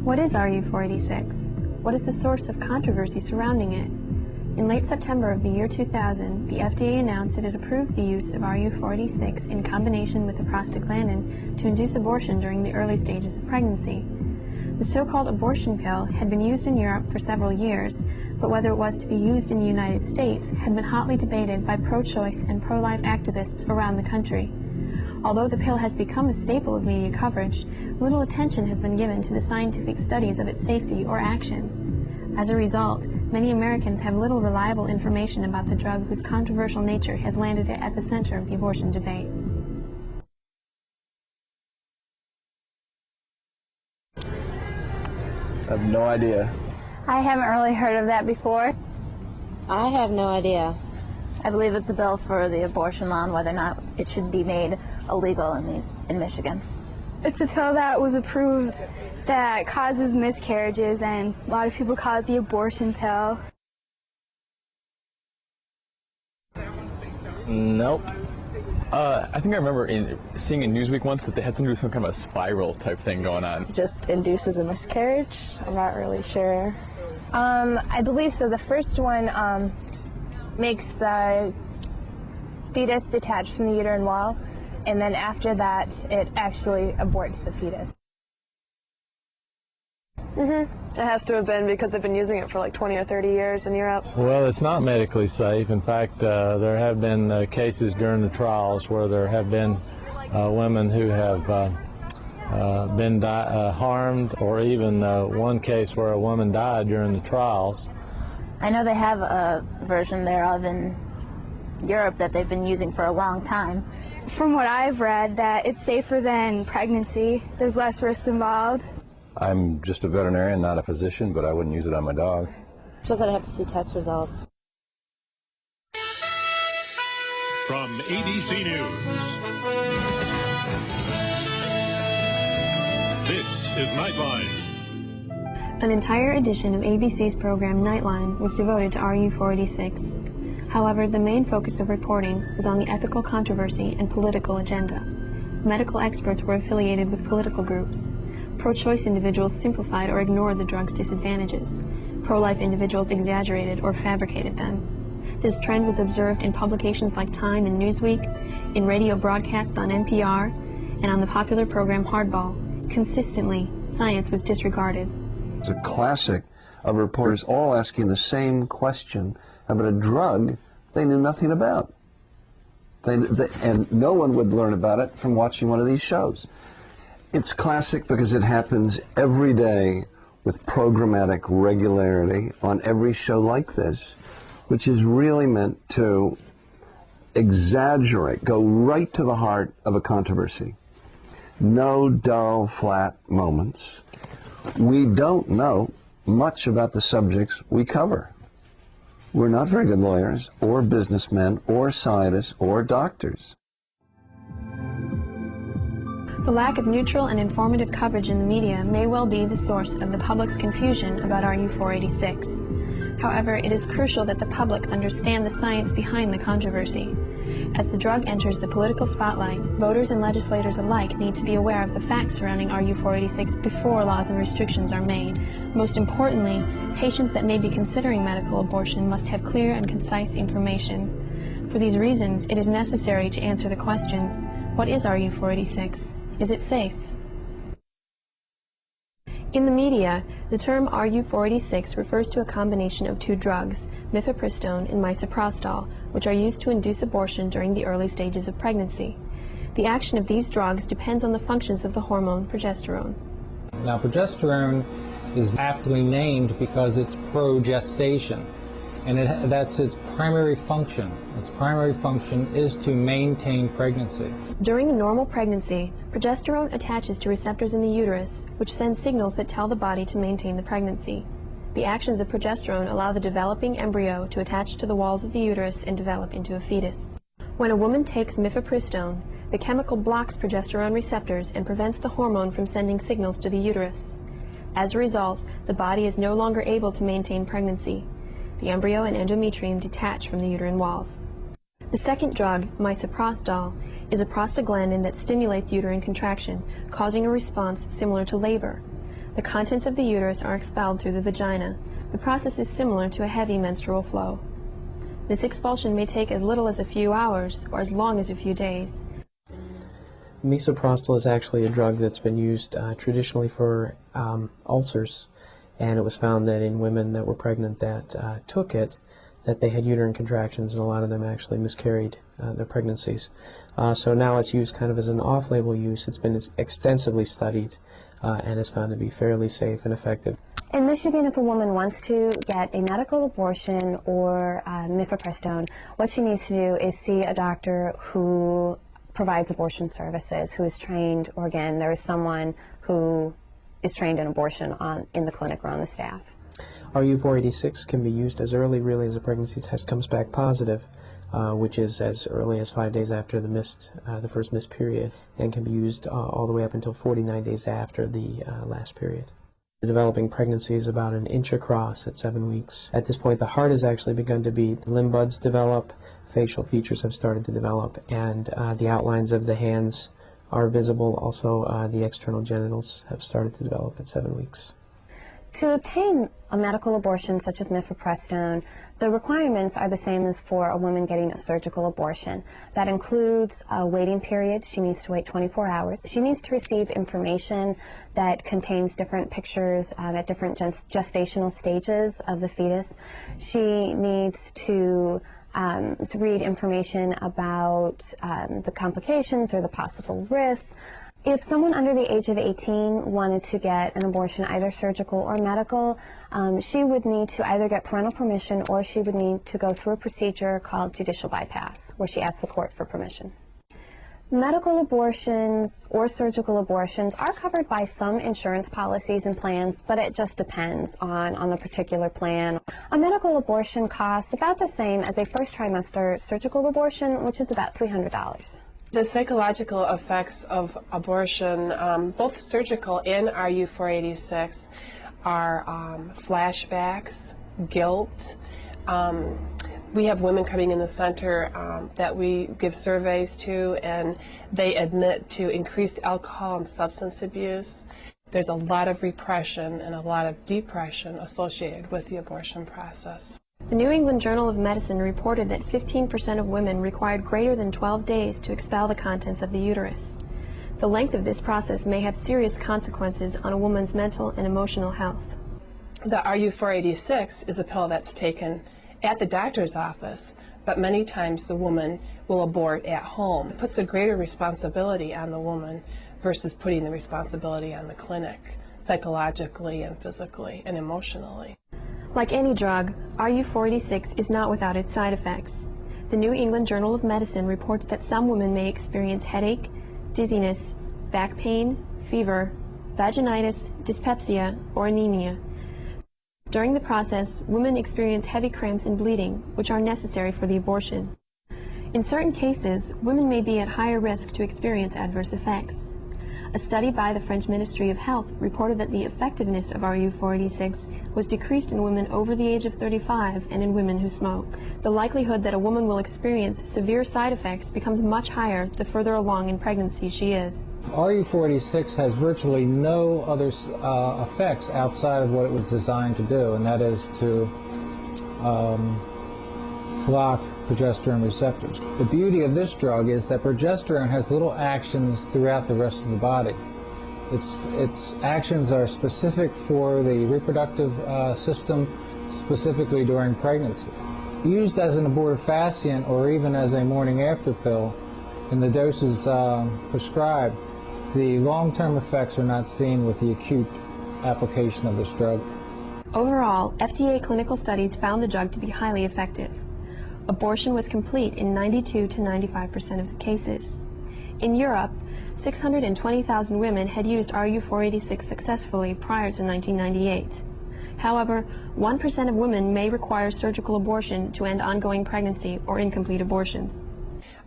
What is RU486? What is the source of controversy surrounding it? In late September of the year 2000, the FDA announced it had approved the use of RU486 in combination with the prostaglandin to induce abortion during the early stages of pregnancy. The so-called abortion pill had been used in Europe for several years, but whether it was to be used in the United States had been hotly debated by pro-choice and pro-life activists around the country. Although the pill has become a staple of media coverage, little attention has been given to the scientific studies of its safety or action. As a result, many Americans have little reliable information about the drug whose controversial nature has landed it at the center of the abortion debate. I have no idea. I haven't really heard of that before. I have no idea. I believe it's a bill for the abortion law and whether or not it should be made illegal in Michigan. It's a pill that was approved that causes miscarriages, and a lot of people call it the abortion pill. Nope. I think I remember seeing in Newsweek once that they had some kind of a spiral type thing going on. Just induces a miscarriage? I'm not really sure. I believe so. The first one makes the fetus detach from the uterine wall, and then after that it actually aborts the fetus. It has to have been because they've been using it for like 20 or 30 years in Europe. Well, it's not medically safe. In fact, there have been cases during the trials where there have been women who have been harmed, or even one case where a woman died during the trials. I know they have a version thereof in Europe that they've been using for a long time. From what I've read, that it's safer than pregnancy. There's less risk involved. I'm just a veterinarian, not a physician, but I wouldn't use it on my dog. Suppose I'd have to see test results. From ABC News, this is Nightline. An entire edition of ABC's program Nightline was devoted to RU486. However, the main focus of reporting was on the ethical controversy and political agenda. Medical experts were affiliated with political groups. Pro-choice individuals simplified or ignored the drug's disadvantages. Pro-life individuals exaggerated or fabricated them. This trend was observed in publications like Time and Newsweek, in radio broadcasts on NPR, and on the popular program Hardball. Consistently, science was disregarded. It's a classic of reporters all asking the same question about a drug they knew nothing about. And no one would learn about it from watching one of these shows. It's classic because it happens every day with programmatic regularity on every show like this, which is really meant to exaggerate, go right to the heart of a controversy. No dull, flat moments. We don't know much about the subjects we cover. We're not very good lawyers, or businessmen, or scientists, or doctors. The lack of neutral and informative coverage in the media may well be the source of the public's confusion about RU486. However, it is crucial that the public understand the science behind the controversy. As the drug enters the political spotlight, voters and legislators alike need to be aware of the facts surrounding RU486 before laws and restrictions are made. Most importantly, patients that may be considering medical abortion must have clear and concise information. For these reasons, it is necessary to answer the questions: what is RU486? Is it safe? In the media, the term RU486 refers to a combination of two drugs, mifepristone and misoprostol, which are used to induce abortion during the early stages of pregnancy. The action of these drugs depends on the functions of the hormone progesterone. Now, progesterone is aptly named because it's pro-gestation, and that's its primary function. Its primary function is to maintain pregnancy. During a normal pregnancy, progesterone attaches to receptors in the uterus, which send signals that tell the body to maintain the pregnancy. The actions of progesterone allow the developing embryo to attach to the walls of the uterus and develop into a fetus. When a woman takes mifepristone, the chemical blocks progesterone receptors and prevents the hormone from sending signals to the uterus. As a result, the body is no longer able to maintain pregnancy. The embryo and endometrium detach from the uterine walls. The second drug, misoprostol, is a prostaglandin that stimulates uterine contraction, causing a response similar to labor. The contents of the uterus are expelled through the vagina. The process is similar to a heavy menstrual flow. This expulsion may take as little as a few hours or as long as a few days. Misoprostol is actually a drug that's been used traditionally for ulcers, and it was found that in women that were pregnant that took it, that they had uterine contractions, and a lot of them actually miscarried their pregnancies. So now it's used kind of as an off-label use. It's been extensively studied and is found to be fairly safe and effective. In Michigan, if a woman wants to get a medical abortion or mifepristone, what she needs to do is see a doctor who provides abortion services, who is trained, or again, there is someone who is trained in abortion in the clinic or on the staff. RU486 can be used as early, really, as a pregnancy test comes back positive, which is as early as 5 days after the first missed period, and can be used all the way up until 49 days after the last period. The developing pregnancy is about an inch across at 7 weeks. At this point, the heart has actually begun to beat. The limb buds develop, facial features have started to develop, and the outlines of the hands are visible. Also, the external genitals have started to develop at 7 weeks. To obtain a medical abortion such as mifepristone, the requirements are the same as for a woman getting a surgical abortion. That includes a waiting period. She needs to wait 24 hours. She needs to receive information that contains different pictures at different gestational stages of the fetus. She needs to read information about the complications or the possible risks. If someone under the age of 18 wanted to get an abortion, either surgical or medical, she would need to either get parental permission or she would need to go through a procedure called judicial bypass, where she asks the court for permission. Medical abortions or surgical abortions are covered by some insurance policies and plans, but it just depends on the particular plan. A medical abortion costs about the same as a first trimester surgical abortion, which is about $300. The psychological effects of abortion, both surgical and RU486, are flashbacks, guilt. We have women coming in the center that we give surveys to, and they admit to increased alcohol and substance abuse. There's a lot of repression and a lot of depression associated with the abortion process. The New England Journal of Medicine reported that 15% of women required greater than 12 days to expel the contents of the uterus. The length of this process may have serious consequences on a woman's mental and emotional health. The RU486 is a pill that's taken at the doctor's office, but many times the woman will abort at home. It puts a greater responsibility on the woman versus putting the responsibility on the clinic, psychologically and physically and emotionally. Like any drug, RU486 is not without its side effects. The New England Journal of Medicine reports that some women may experience headache, dizziness, back pain, fever, vaginitis, dyspepsia, or anemia. During the process, women experience heavy cramps and bleeding, which are necessary for the abortion. In certain cases, women may be at higher risk to experience adverse effects. A study by the French Ministry of Health reported that the effectiveness of RU486 was decreased in women over the age of 35 and in women who smoke. The likelihood that a woman will experience severe side effects becomes much higher the further along in pregnancy she is. RU486 has virtually no other effects outside of what it was designed to do, and that is to block progesterone receptors. The beauty of this drug is that progesterone has little actions throughout the rest of the body. Its actions are specific for the reproductive system, specifically during pregnancy. Used as an abortifacient or even as a morning after pill in the doses prescribed, the long-term effects are not seen with the acute application of this drug. Overall, FDA clinical studies found the drug to be highly effective. Abortion was complete in 92 to 95% of the cases. In Europe, 620,000 women had used RU486 successfully prior to 1998. However, 1% of women may require surgical abortion to end ongoing pregnancy or incomplete abortions.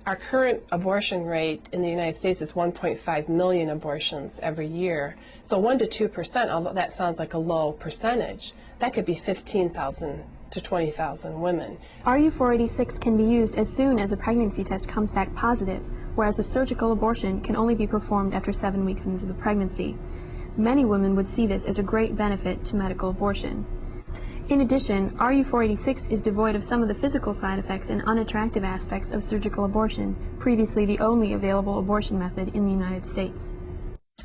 Our current abortion rate in the United States is 1.5 million abortions every year. So 1 to 2%, although that sounds like a low percentage, that could be 15,000 to 20,000 women. RU486 can be used as soon as a pregnancy test comes back positive, whereas a surgical abortion can only be performed after 7 weeks into the pregnancy. Many women would see this as a great benefit to medical abortion. In addition, RU486 is devoid of some of the physical side effects and unattractive aspects of surgical abortion, previously the only available abortion method in the United States.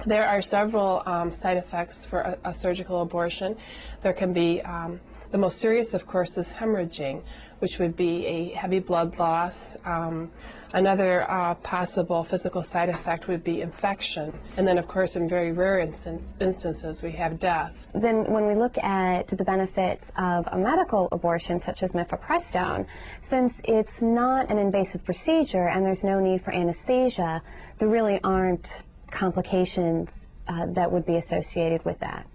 There are several side effects for a surgical abortion. There can be, the most serious, of course, is hemorrhaging, which would be a heavy blood loss. Another possible physical side effect would be infection. And then, of course, in very rare instances, we have death. Then when we look at the benefits of a medical abortion, such as mifepristone, since it's not an invasive procedure and there's no need for anesthesia, there really aren't complications that would be associated with that.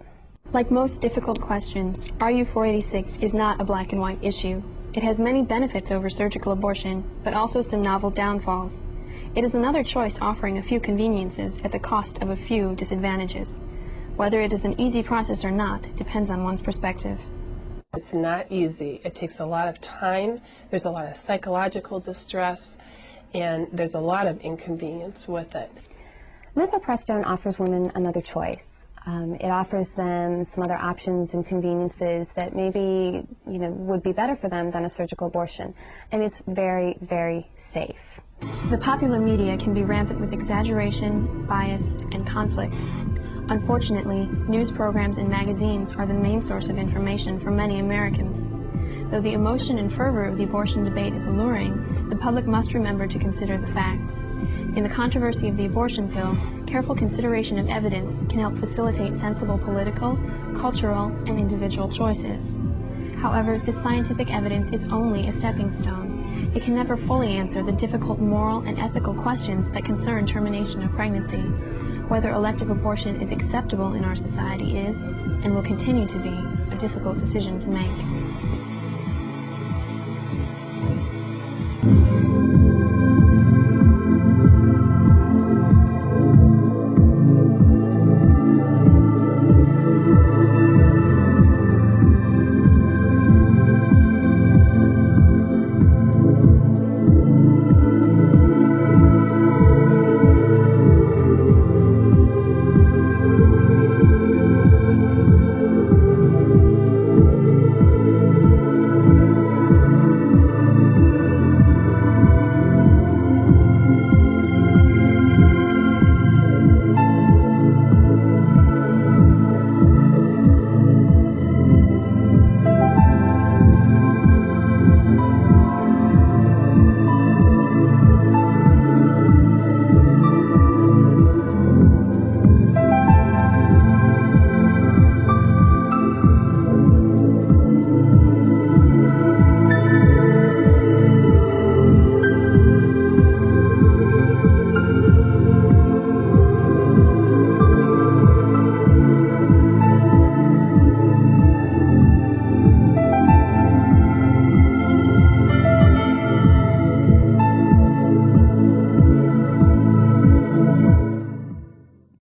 Like most difficult questions, RU486 is not a black and white issue. It has many benefits over surgical abortion, but also some novel downfalls. It is another choice offering a few conveniences at the cost of a few disadvantages. Whether it is an easy process or not depends on one's perspective. It's not easy. It takes a lot of time, there's a lot of psychological distress, and there's a lot of inconvenience with it. Mifepristone offers women another choice. It offers them some other options and conveniences that maybe, would be better for them than a surgical abortion. And it's very, very safe. The popular media can be rampant with exaggeration, bias, and conflict. Unfortunately, news programs and magazines are the main source of information for many Americans. Though the emotion and fervor of the abortion debate is alluring, the public must remember to consider the facts. In the controversy of the abortion pill, careful consideration of evidence can help facilitate sensible political, cultural, and individual choices. However, this scientific evidence is only a stepping stone. It can never fully answer the difficult moral and ethical questions that concern termination of pregnancy. Whether elective abortion is acceptable in our society is, and will continue to be, a difficult decision to make.